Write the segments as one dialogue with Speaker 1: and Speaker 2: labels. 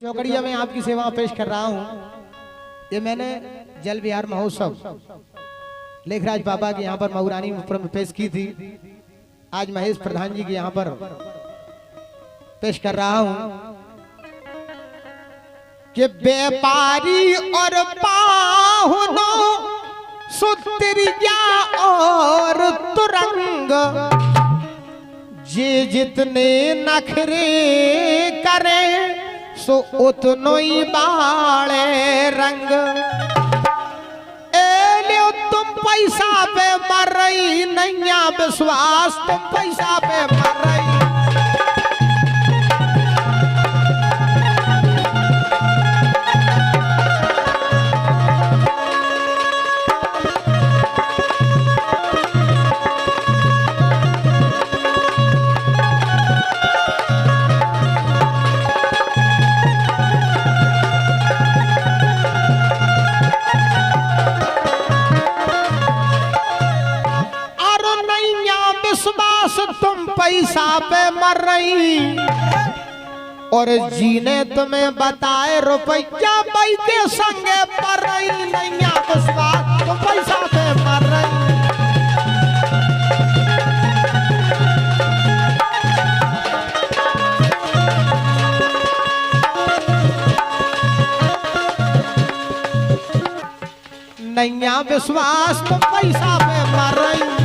Speaker 1: चौकड़िया में आपकी सेवा पेश कर रहा हूँ। ये मैंने जल विहार महोत्सव लेखराज बाबा के यहाँ पर मऊरानी में पेश की थी। आज महेश प्रधान जी के यहाँ पर पेश कर रहा हूँ कि व्यापारी और पाहुनों सुतरिया और तुरंग जे जितने नखरे करे सो उतनो ही बाले रंग। ए लियो तुम पैसा पे मर रही नैया विश्वास तुम पैसा पे मर रही। तुम पैसा पे मर रही और जीने तुम्हें बताए रुपया भाई के संगे पर रही नैया विश्वास तुम पैसा पे मर रही। नैया विश्वास तुम पैसा पे मर रही।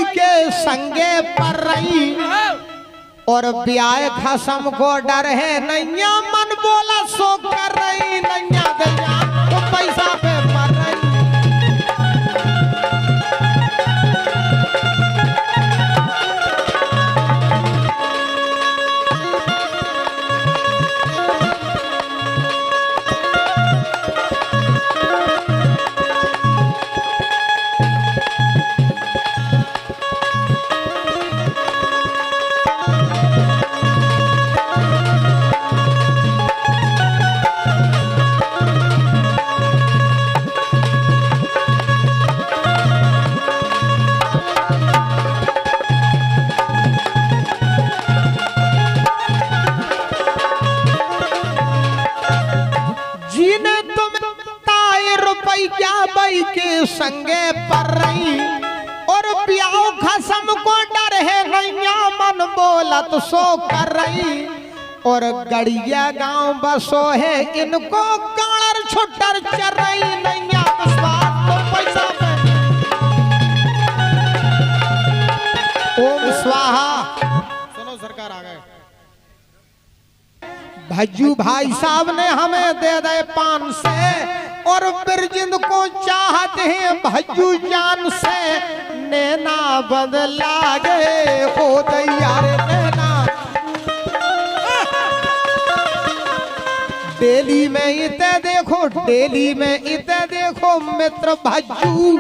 Speaker 1: के संगे पर रही और ब्याह खसम को डर है नैया मन बोला सो कर रही नैया गैया तो पैसा पे मर रही। के संगे पर रही और ब्याह खसम को डर है नैया मन बोलत सो कर रही और गड़िया गांव बसो है इनको गाड़र छुट्टर चर रही नैया विश्वास तो पैसा पे। ओम स्वाहा। सुनो सरकार आ गए। भज्जू भाई साहब ने हमें दे दे 500 और बिरजिंद को चाहते हैं भज्जू जान से नैना बदला गए हो दैयारे नैना। डेली में इते देखो डेली में इते देखो मित्र भज्जू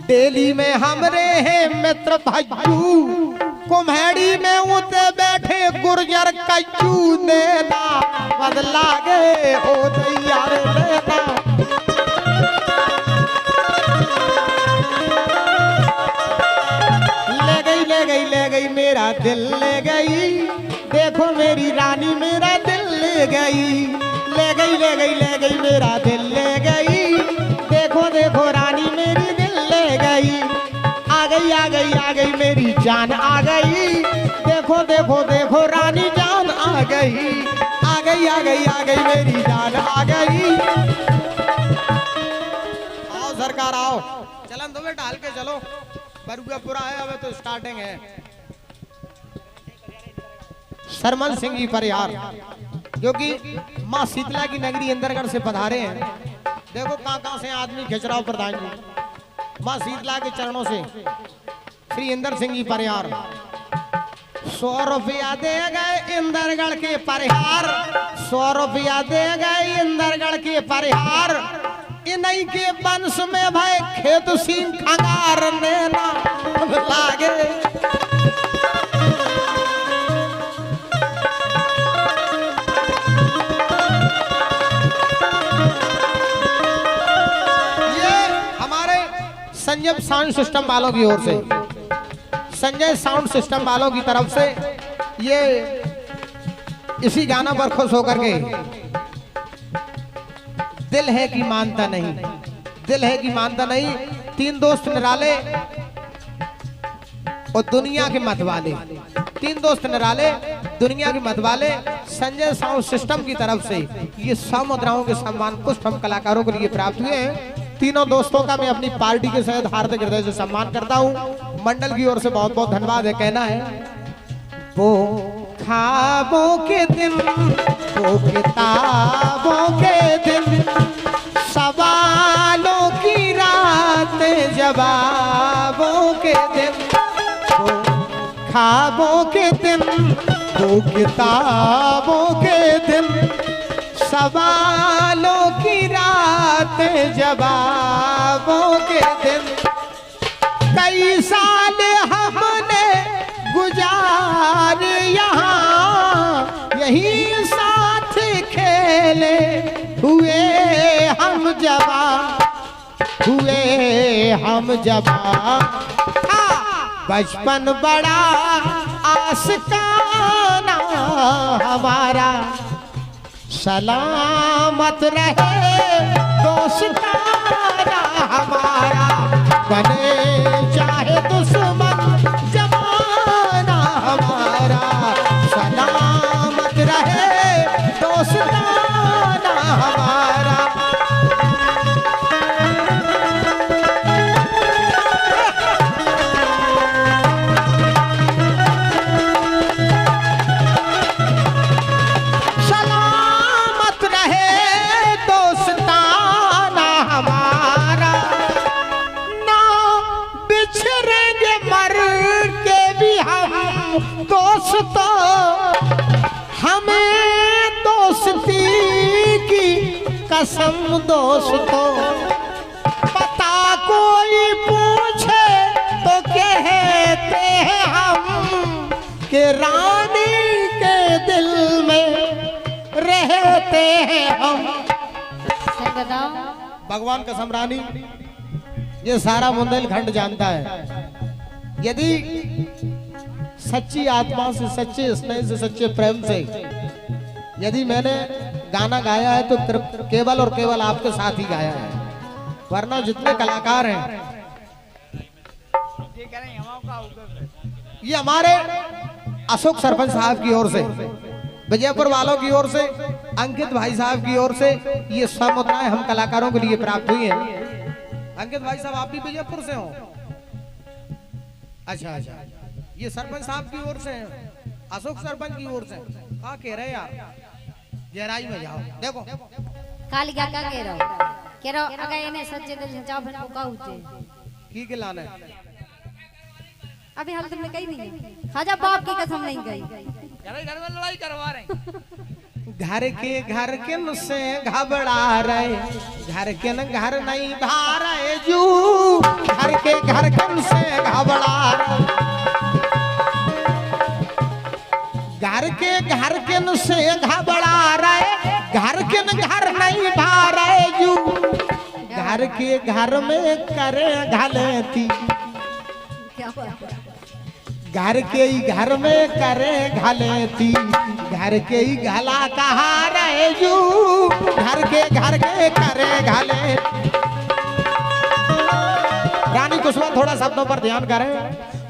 Speaker 1: डेली में हमरे हैं मित्र भज्जू कुम्हेड़ी में उते बैठे गुर्जर कच्चू नैना बदला गए हो दैयारे नैना। ले गई मेरा दिल ले गई देखो मेरी रानी मेरा दिल ले गई। ले गई मेरा दिल ले गई देखो देखो रानी मेरी दिल ले गई। आ गई मेरी जान आ गई देखो देखो देखो रानी जान आ गई। आ गई मेरी जान आ गई। आओ सरकार आओ चलन दो बेटा हल्के चलो बरुआ पूरा है अब तो स्टार्टिंग है। सरमल सिंह जी परिहार जो कि माँ शीतला की नगरी इंदरगढ़ से पधारे हैं। देखो कहां से आदमी खिंच रहा प्रधान जी माँ शीतला के चरणों से श्री इंदर सिंह जी परिहार 100 रुपया दे गए इंदरगढ़ के परिहार 100 रुपया दे गए इंदरगढ़ के परिहार इन्हीं के वंश में भाई खेत सिंह खंगार नैना साउंड सिस्टम वालों की ओर से, संजय साउंड सिस्टम वालों की तरफ से ये इसी गाना पर खुश होकर के दिल है कि मानता नहीं, दिल है कि मानता नहीं, तीन दोस्त निराले और दुनिया के मतवाले, तीन दोस्त निराले दुनिया के मतवाले संजय साउंड सिस्टम की तरफ से ये 100 मुद्राओं के सम्मान पुष्प हम कलाकारों के लिए प्राप्त हुए हैं। तीनों दोस्तों का मैं अपनी पार्टी के साथ हार्दिक हृदय से सम्मान करता हूँ। मंडल की ओर से बहुत बहुत धन्यवाद है। कहना है वो ख्वाबों के दिन, वो किताबों के दिन, सवालों की रात, जवाबों के दिन, वो ख्वाबों के दिन, वो किताबों के दिन, सवालों की रात, जवाबों के दिन। कई साल हमने गुजार यहाँ, यही साथ खेले हुए हम जवान, हुए हम जवान। बचपन बड़ा आशिकाना हमारा, सलामत रहे दोस्ताना हमारा, बने चाहे दुश्मन जमाना हमारा, सलामत रहे दोस्ताना हमारा। कसम दोस्तों, पता कोई पूछे तो कहते हैं हम कि रानी के दिल में रहते हैं हम। भगवान कसम रानी, ये सारा बुंदेलखंड जानता है, यदि सच्ची आत्मा से, सच्चे स्नेह से, सच्चे प्रेम से यदि मैंने गाना गाया है तो केवल और केवल आपके साथ ही गाया है, वरना जितने कलाकार हैं ये हमारे अशोक सरपंच साहब की ओर से, विजयपुर वालों की ओर से, अंकित भाई साहब की ओर से ये 100 मुद्राएं हम कलाकारों के लिए प्राप्त हुई हैं। अंकित भाई साहब आप भी विजयपुर से हो? अच्छा अच्छा, ये सरपंच साहब की ओर से, अशोक सरपंच की ओर से। क्या कह रहे यार, गहराई में जाओ। देखो
Speaker 2: काली क्या कह रहे हो, कह रहे हो अगर इन्हें सच्चे दिल से चाहो फिर को कहूते
Speaker 1: की के लाना है।
Speaker 2: अभी हम तुमने कही नहीं, खाजा बाप की कसम नहीं गई,
Speaker 3: घर में लड़ाई करवा रहे,
Speaker 1: घर के नुस्से घबरा रहे, घर के न घर नहीं भा रहे जू, घर के नुस्से घबरा रहे, घर के नुस्से घबरा रहे, घर के न घर नहीं भा रहे जू, घर के घर में करे घलेती, घर के ही घर में करे घलेती, घर के ही घला कहा रहे जू, घर के करे घले। रानी कुसुमा थोड़ा शब्दों पर ध्यान करें।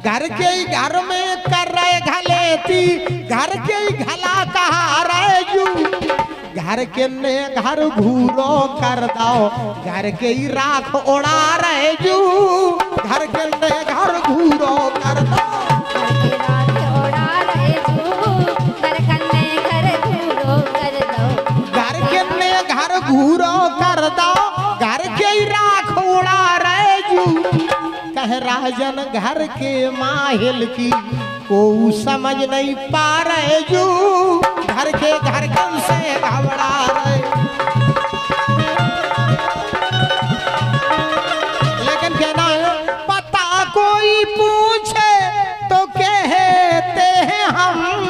Speaker 1: घर के ही घर में कर रहे घलेती, घर के ही घला कहा रहे जू, घर के ने घर घूरो कर दाओ, घर के ही राख उड़ा रहे जू, घर के ने घर घूरो कर दाओ, घूरो कर दो, घर के राख उड़ा रहे जू, कह राजन घर के माहिल की को समझ नहीं पा रहे जू, घर के से घबरा रहे। लेकिन कहना है पता कोई पूछे तो कहते हैं हम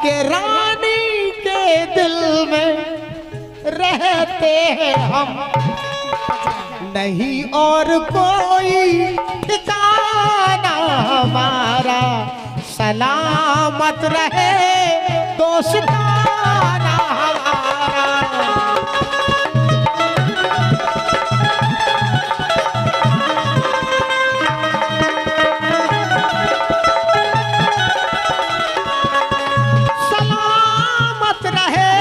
Speaker 1: कि रानी के दिल में रहते हैं हम, नहीं और कोई ठिकाना हमारा, सलामत रहे दोस्ताना हमारा। सलामत रहे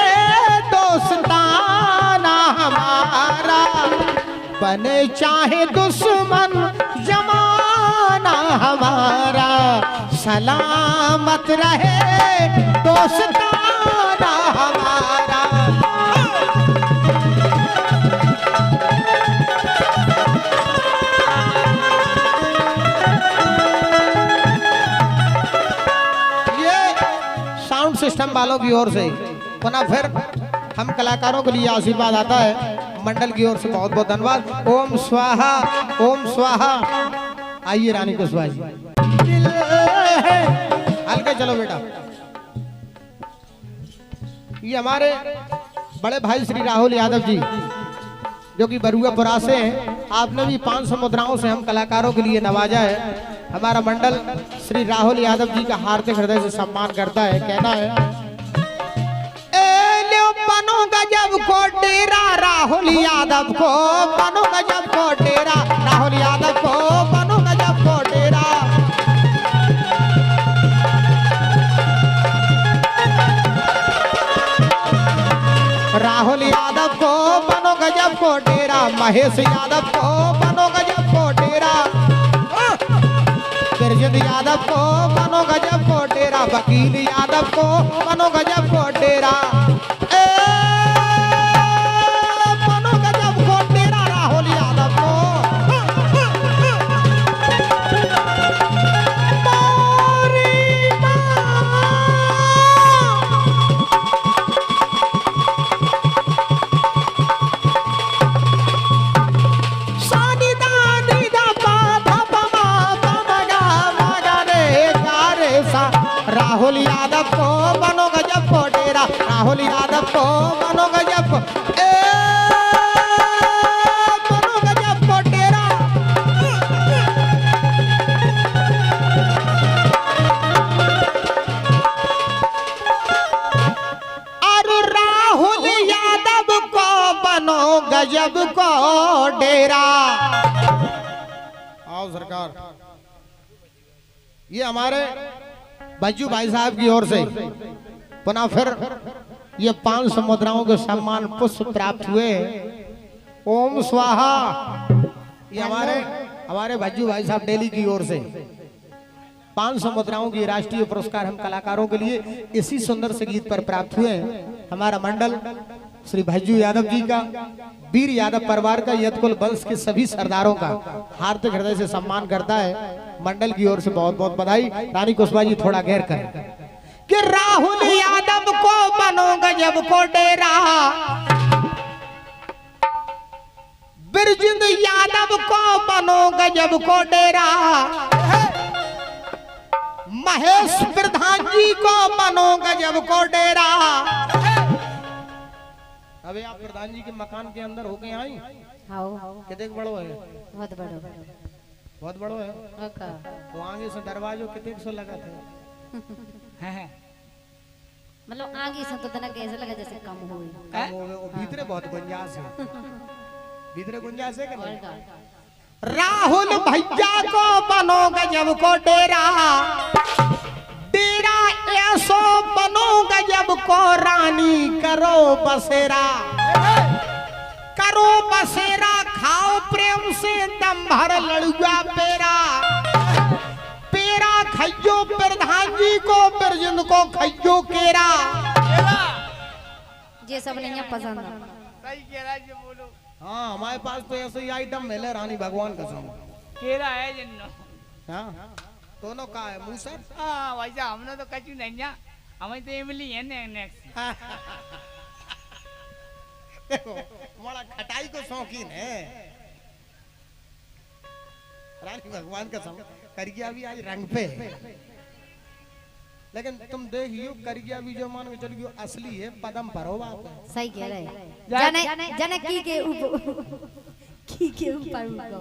Speaker 1: दोस्ताना हमारा, बने चाहे दुश्मन जमाना हमारा, सलामत रहे दोस्ताना हमारा। ये साउंड सिस्टम वालों की ओर से पुनः फिर हम कलाकारों के लिए आशीर्वाद आता है मंडल की ओर से। बहुत बहुत धन्यवाद। ओम स्वाहा, ओम स्वाहा। आइए रानी कुशवाहा जी, हल्के चलो बेटा। ये हमारे बड़े भाई श्री राहुल यादव जी जो कि बरुआपुरा से हैं। आपने भी 500 मुद्राओं से हम कलाकारों के लिए नवाजा है। हमारा मंडल श्री राहुल यादव जी का हार्दिक हृदय से सम्मान करता है। कहना है बनो गजब को डेरा राहुल यादव को, बनो गजब को डेरा राहुल यादव को, बनो गजब को डेरा। राहुल यादव को बनो गजब को डेरा, महेश यादव को बनो गजब को डेरा, बिरजिंद यादव को बनो गजब को डेरा, वकील यादव को बनो गजब को डेरा। बनो गजब को डेरा राहुल यादव को। राहुल यादव को बनो गजब को डेरा, राहुल यादव को बनो गजब को, बनो गजब को डेरा। अरे राहुल यादव को बनो गजब को डेरा। आओ सरकार, ये हमारे बज्जू भाई साहब की ओर से पुनः फिर ये 500 मुद्राओं के सम्मान पुष्प प्राप्त हुए। ओम स्वाहा। ये हमारे बज्जू भाई साहब दिल्ली की ओर से 500 मुद्राओं की राष्ट्रीय पुरस्कार हम कलाकारों के लिए इसी सुंदर से गीत पर प्राप्त हुए। हमारा मंडल श्री भज्जू यादव जी का, वीर यादव परिवार का, यदकुल वंश के सभी सरदारों का हार्दिक हृदय से सम्मान करता है। मंडल की ओर से बहुत बहुत बधाई। रानी कुशवाहा जी थोड़ा गैर कर कि राहुल यादव को बनो गजब को डेरा, बिरजिंद यादव को बनो गजब को डेरा, महेश प्रधान जी को बनो गजब को डेरा। अबे आप प्रधान जी के मकान के अंदर होके आई? कितने बड़ो है?
Speaker 2: बहुत बड़ो,
Speaker 1: बहुत बड़ो है। तो आगे से दरवाजो कितने सो लगा थे?
Speaker 2: मतलब आगे से तो तना कैसे लगा जैसे कम हो
Speaker 1: वो भीतरे बहुत गुंजाइश है। भीतरे गुंजाइश है कि नहीं? राहुल भैया को बनो गजब को डेरा, डेरा ऐसो बनो गजब को रानी करो बसेरा, करो बसेरा खाओ प्रेम से दम भर लड़ुआ पेरा, पेरा खइयो प्रधान जी को, बिरजिंद को खइयो केरा।
Speaker 2: ये सब नहीं पसंद है।
Speaker 3: सही कह रहा है जो बोलो।
Speaker 1: हाँ हमारे पास तो ऐसे ही आइटम मिले रानी भगवान कसम।
Speaker 3: केरा है जिन्नो।
Speaker 1: हाँ दोनों का है मुंह सर।
Speaker 3: हाँ वैसा हमने तो कचू नहीं ना, हमें तो इमली है नेक्स्ट।
Speaker 1: देखो बड़ा खटाई को शौकीन है रानी भगवान कसम। करिया भी आज रंग पे है, लेकिन तुम देखियो करिया भी जो मान के चलियो असली है, पदम पर हो बात है।
Speaker 2: सही कह रहे। जने की के के ऊपर होगा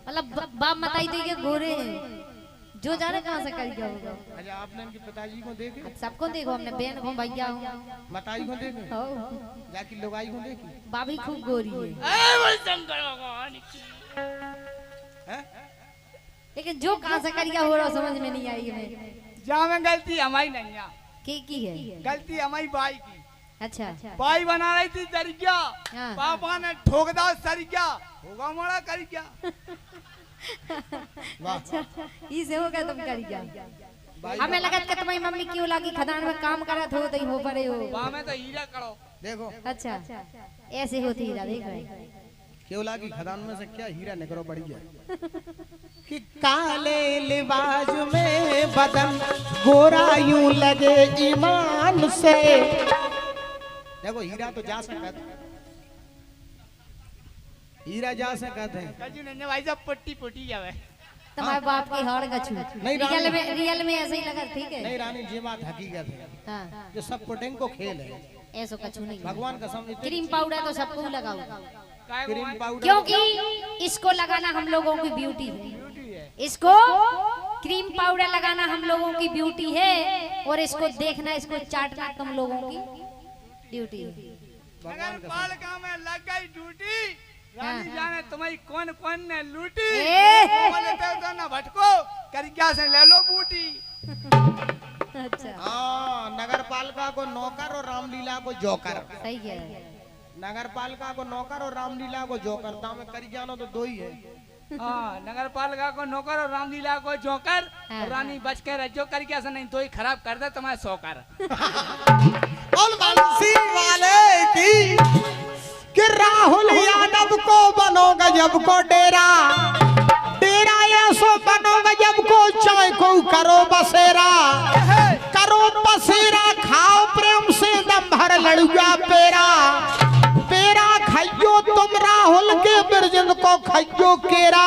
Speaker 2: मतलब बाप मताई तो ये गोरे हैं जो जाने कहाँ से कर गया होगा।
Speaker 1: अच्छा आपने इनके पिताजी को देखे?
Speaker 2: अब सबको देखो हमने बहन को भैया हूँ
Speaker 1: मताई को देखे?
Speaker 2: हो
Speaker 1: जाके लोगाई को देखी?
Speaker 2: भाभी खूब गोरी है
Speaker 3: ए बोल शंकर भगवान की
Speaker 1: हैं?
Speaker 2: लेकिन जो कहाँ से कर गया हो रहा समझ में नहीं आई हमें।
Speaker 3: जा में गलती हमारी नहीं है,
Speaker 2: की है
Speaker 3: गलती हमारी बाई की।
Speaker 2: अच्छा
Speaker 3: बाई बना रही थी सरिया,
Speaker 2: हाँ।
Speaker 3: पापा ने ठोक दा सरिया, होगा मोड़ा कर गया।
Speaker 2: अच्छा इसे हो गया तुम कर गया।
Speaker 1: भाई
Speaker 2: हमें लगा कि तुम्हारी मम्मी क्यों लगी खदान में काम करा थो तो हो पड़े हो।
Speaker 3: वहाँ में तो हीरा करो।
Speaker 1: देखो
Speaker 2: अच्छा ऐसे होती हीरा देख रहे
Speaker 1: केवला की खदान में से क्या हीरा निकलो पड़ी गया कि काले लिबास में बदन गोरा यूं लगे ईमान से। देखो हीरा तो जा सकता है, हीरा जा सकता है।
Speaker 3: कजू ने भाई साहब पट्टी पट्टी जावे।
Speaker 2: तुम्हारे बाप की हाड़ गछू
Speaker 1: नहीं,
Speaker 2: रियल में ऐसे ही लगा ठीक है।
Speaker 1: नहीं रानी जी बात हकीकत है,
Speaker 2: हाँ
Speaker 1: जो सब पुटिंग को खेल है।
Speaker 2: ऐसा कछू नहीं
Speaker 1: भगवान कसम
Speaker 2: क्रीम पाउडर तो सबको लगाओ
Speaker 1: क्रीम पाउडर
Speaker 2: क्योंकि इसको लगाना हम लोगों की ब्यूटी है। इसको क्रीम पाउडर लगाना हम लोगों की ब्यूटी है और इसको देखना इसको चाटना तुम लोगों की ड्यूटी है।
Speaker 3: अगर पालका में लग गई ड्यूटी, रानी जाने तुम्हारी कौन कौन ने लूटी।
Speaker 2: ए!
Speaker 3: बोले तो ना भटको करिया से ले लो बूटी।
Speaker 2: अच्छा
Speaker 1: हाँ नगर पालिका को नौकर और रामलीला को जोकर।
Speaker 2: सही है।
Speaker 1: नगर पालिका को नौकर और रामलीला को जोकर, दाम करी जानो तो दो ही है।
Speaker 3: हाँ नगर पालिका को नौकर और रामलीला को जोकर।
Speaker 2: हाँ,
Speaker 3: रानी बच के रजो करिया से नहीं तो ही खराब कर दे तुम्हारे सौकर।
Speaker 1: और बंसी वाले की कि राहुल यादव को बनो गजब को डेरा, डेरा ऐसो बनो गजब को चाय को करो बसेरा, करो बसेरा खाओ प्रेम से दम भर लड़ुआ पेरा, पेरा खाइयो तुम राहुल के बिरजन को खाइयो केरा।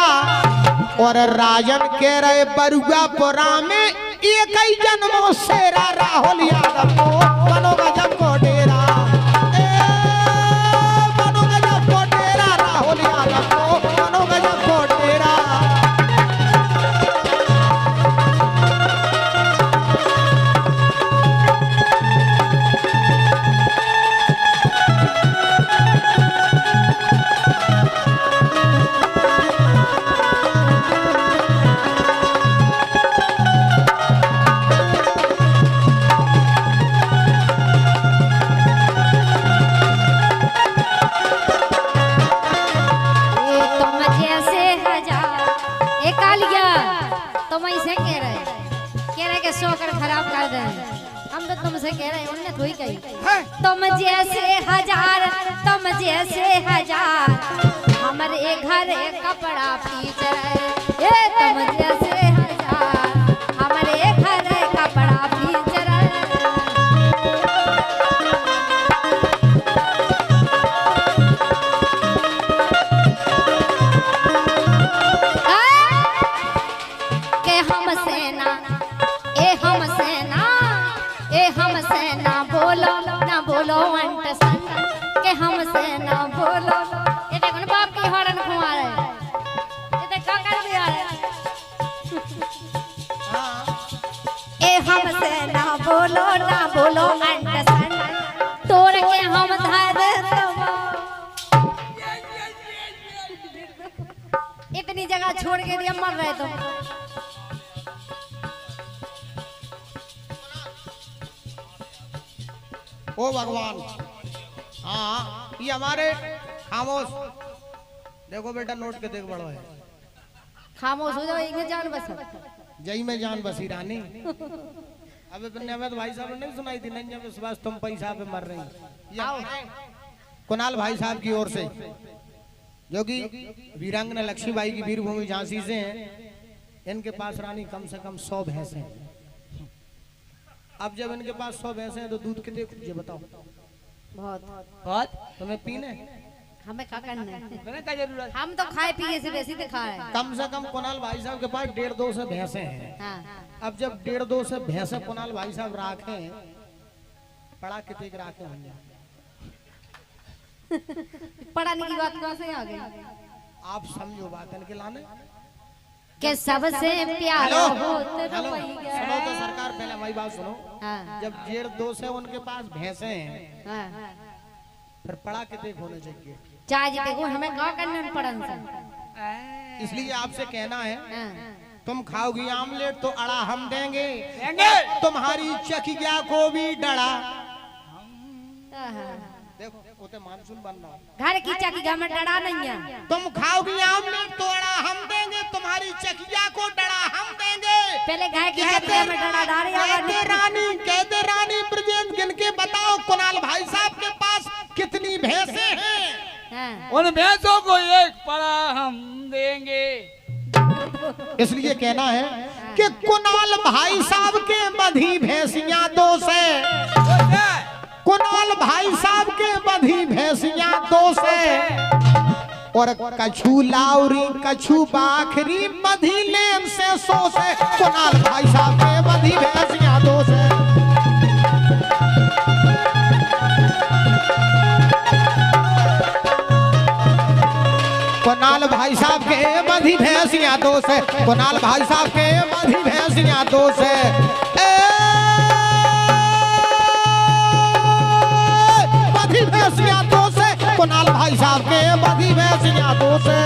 Speaker 1: और राजन के रहे बरुआ पुरा में एक ही जन्मों सेरा, राहुल यादव को बनो गजब को डेरा, बनो गजब को डेरा, राहुल यादव को बनो गजब को डेरा।
Speaker 2: हम तो तुमसे कह रहे हैं उनने थोड़ी कही। तुम जैसे हजार हमारे घर कपड़ा पीच रहे, तुम जैसे हजार हमारे घर कपड़ा पीच रहे। के हम सेना हमसे ना बोलो अंट संग के हमसे ना बोलो। ये देखो ना बाप की हॉर्न खुआ रहे, ये देख क्या कर दिया है। ए हमसे ना बोलो अंट संग तोड़ के हम धर इतनी जगह छोड़ के दिया मर रहे तुम।
Speaker 1: ओ भगवान, हाँ ये हमारे खामोश देखो बेटा नोट के देख बड़ो है।
Speaker 2: खामोश हो जाओ इनमें जान बस
Speaker 1: जई में जान बसी रानी। अबे अमित भाई साहब ने नहीं सुनाई थी नहीं जब सुबह तुम पैसा पे मर रही। कुणाल भाई साहब की ओर से जो कि वीरांगना लक्ष्मीबाई की वीरभूमि झांसी से हैं, इनके पास रानी कम से कम 100 भैंस हैं। अब जब इनके पास 100 भैंस हैं तो दूध कितने ये बताओ।
Speaker 2: बहुत
Speaker 1: तुम्हें पीने
Speaker 2: हमें क्या करना है,
Speaker 3: मैंने क्या जरूरत।
Speaker 2: हम तो खाए पिए से बेसी दिखा रहे हैं।
Speaker 1: कम से कम कुणाल भाई साहब के पास 1.5-2 से भैंसे हैं।
Speaker 2: हाँ।
Speaker 1: अब जब 1.5-2 से भैंसे कुणाल भाई साहब राखे पड़ा कितने के राखे होंगे।
Speaker 2: पढ़ाने की बात कहाँ से आ गई।
Speaker 1: आप समझो बात इनके लाने।
Speaker 2: के सबसे प्यारा
Speaker 1: हेलो
Speaker 2: हो
Speaker 1: हेलो सुनो तो सरकार, पहले हमारी बात सुनो।
Speaker 2: हाँ
Speaker 1: जब 1.5-2 से उनके पास भैंसे हैं,
Speaker 2: हाँ
Speaker 1: फिर पड़ा कितने होने चाहिए?
Speaker 2: चाहे देखो हमें गाँव करना पड़न से।
Speaker 1: इसलिए आपसे कहना है,
Speaker 2: हाँ
Speaker 1: तुम खाओगी आमलेट तो अड़ा हम देंगे,
Speaker 3: देंगे।
Speaker 1: तुम्हारी चकिया को भी डड़ा।
Speaker 2: हाँ।
Speaker 1: देखो उते मानसून बनना,
Speaker 2: घर की चाकी घर में डरा नहीं है।
Speaker 1: तुम खाओगी आमलेट तो अड़ा हम देंगे, तुम्हारी चकिया को डड़ा हम देंगे।
Speaker 2: पहले गाय की चाकी में डरा डारे
Speaker 1: कहते रानी ब्रजेंद्र गिन के बताओ कुणाल भाई साहब के पास कितनी भैंसे हैं?
Speaker 2: हाँ।
Speaker 3: उन भैंसों को एक पड़ा हम देंगे।
Speaker 1: इसलिए कहना है कि कुणाल भाई साहब के बधी भैंसियां 2 से, कुणाल भाई साहब के बधी भैंसियां 2 से, और कछु लाउरी कछु बाखरी बधी लेन से 100 से। कुणाल भाई साहब के बधी भैंसियां 2 से। कुणाल भाई साहब के बधी भैंसियां 2 से, कुणाल भाई साहब के बधी भैंसियां 2 से। बधी भैंसियां 2 से, कुणाल भाई साहब के बधी भैंसियां 2 से।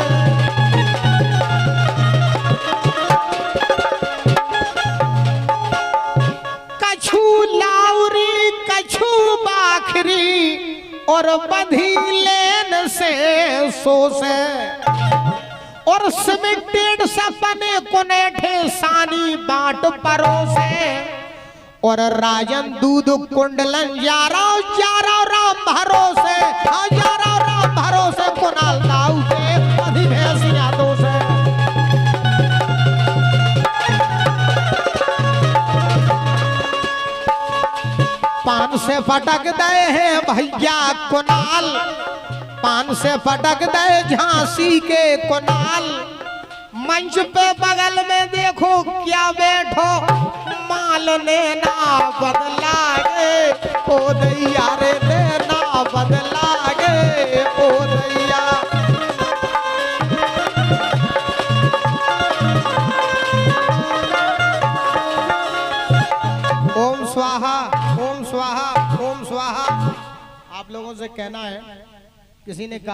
Speaker 1: कछु लाउरी कछु बाखरी और बधी लेन से 100 से, और सिमेंटेड सपने कोनेठे सानी बाट परोसे, और राजन दूध कुंडलन यारा राम भरोसे, यारा राम भरोसे। कुणाल दाऊ के बधी भैंसियां 2 से। पान से फटक दे है भैया कुणाल, पान से फटक दे झांसी के कुणाल। मंच पे बगल में देखो क्या बैठो, माल ने ना बदला गे ओ दैया रे, ने ना बदला गे ओ दैया। ओम स्वाहा ओम स्वाहा ओम स्वाहा। आप लोगों से कहना है, किसी ने कहा